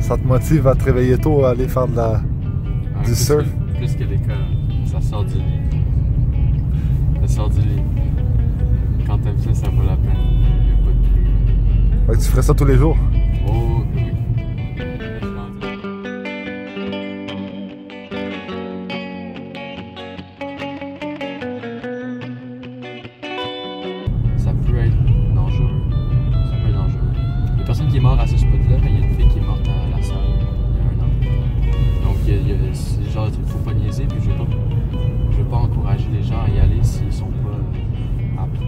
Ça te motive à te réveiller tôt, à aller faire du surf? Plus que l'école, ça sort du lit. Ça sort du lit. Quand t'aimes ça, ça vaut la peine. Il n'y a pas de prix. Fait que tu ferais ça tous les jours? Oh, oui. Ça peut être dangereux. Ça peut être dangereux. Il y a personne qui est mort à ce spot-là, mais il y a une fille qui est morte à la salle il y a 1 an. Donc, c'est le genre de truc qu'il faut pas niaiser, puis je veux pas encourager les gens à y aller s'ils sont pas aptes.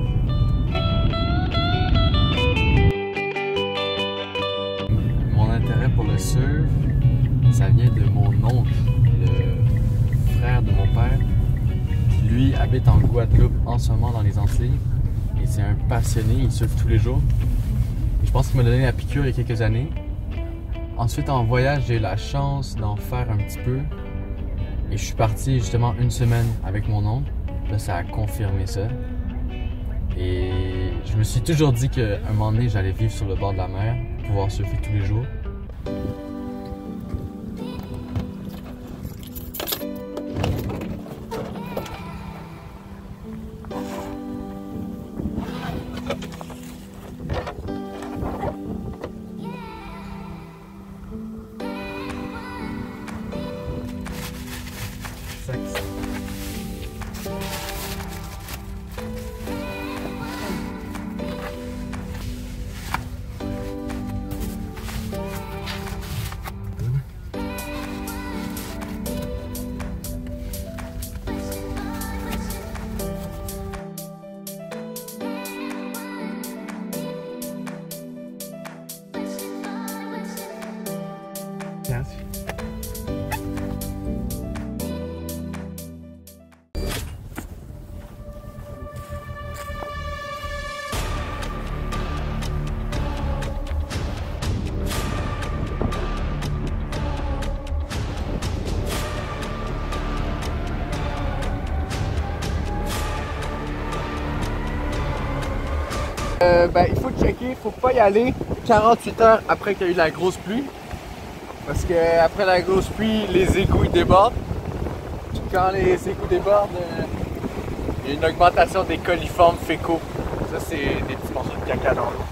Mon intérêt pour le surf, ça vient de mon oncle, le frère de mon père, qui lui habite en Guadeloupe en ce moment dans les Antilles. Et c'est un passionné, il surfe tous les jours. Et je pense qu'il m'a donné la piqûre il y a quelques années. Ensuite, en voyage, j'ai eu la chance d'en faire un petit peu. Et je suis parti justement 1 semaine avec mon oncle. Là, ça a confirmé ça. Et je me suis toujours dit qu'à un moment donné, j'allais vivre sur le bord de la mer, pouvoir surfer tous les jours. Il faut checker, il faut pas y aller 48 heures après qu'il y a eu la grosse pluie. Parce que après la grosse pluie, les égouts ils débordent. Puis quand les égouts débordent, il y a une augmentation des coliformes fécaux. Ça, c'est des petits morceaux de caca dans l'eau.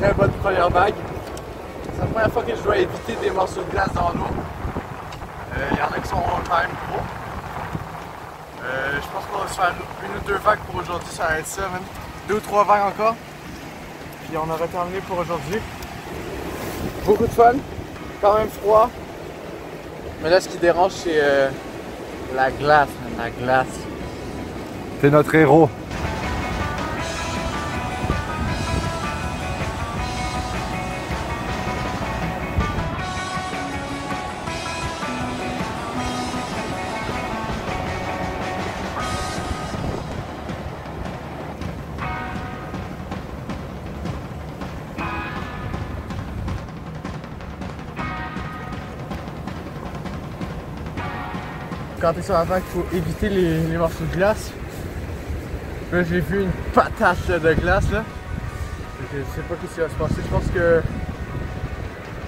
Très bonne première vague. C'est la première fois que je dois éviter des morceaux de glace dans l'eau. Il y en a qui sont quand même gros. Je pense qu'on va se faire 1 ou 2 vagues pour aujourd'hui, ça va être ça même. 2 ou 3 vagues encore. Puis on aura terminé pour aujourd'hui. Beaucoup de fun, quand même froid. Mais là ce qui dérange c'est la glace, la glace. T'es notre héros. Quand t'es sur la vague, il faut éviter les morceaux de glace. Là, j'ai vu une patate de glace là. Je sais pas ce qui va se passer. Je pense que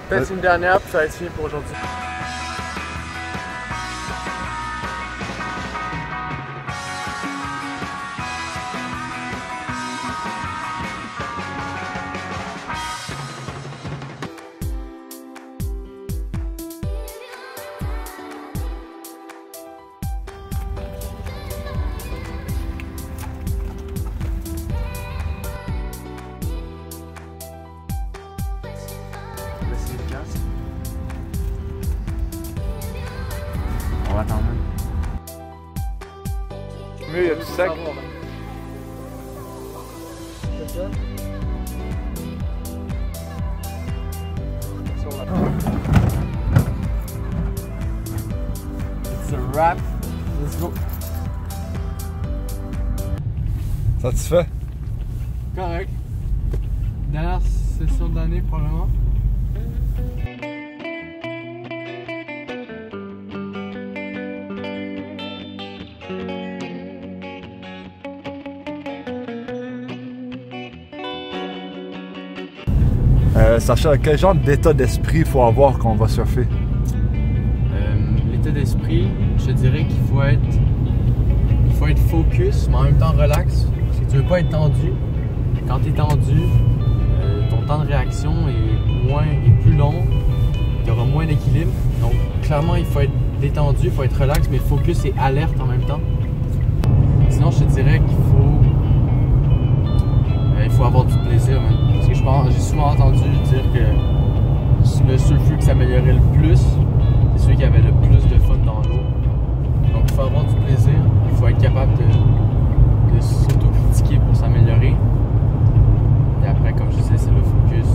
peut-être une dernière, puis ça va être fini pour aujourd'hui. mieux, il y a du sec. It's a wrap. Let's go. Satisfait? Correct. Dernière session de l'année probablement. Sacha, quel genre d'état d'esprit il faut avoir quand on va surfer? L'état d'esprit, je te dirais qu'il faut être focus, mais en même temps relax. Parce que tu veux pas être tendu. Quand tu es tendu, ton temps de réaction est plus long. Tu auras moins d'équilibre. Donc clairement, il faut être détendu, il faut être relax, mais focus et alerte en même temps. Sinon, je te dirais qu'il faut avoir du plaisir, man. Parce que j'ai souvent entendu dire que le surfeur qui s'améliorait le plus, c'est celui qui avait le plus de fun dans l'eau. Donc il faut avoir du plaisir, il faut être capable de s'auto-critiquer pour s'améliorer. Et après, comme je disais, c'est le focus,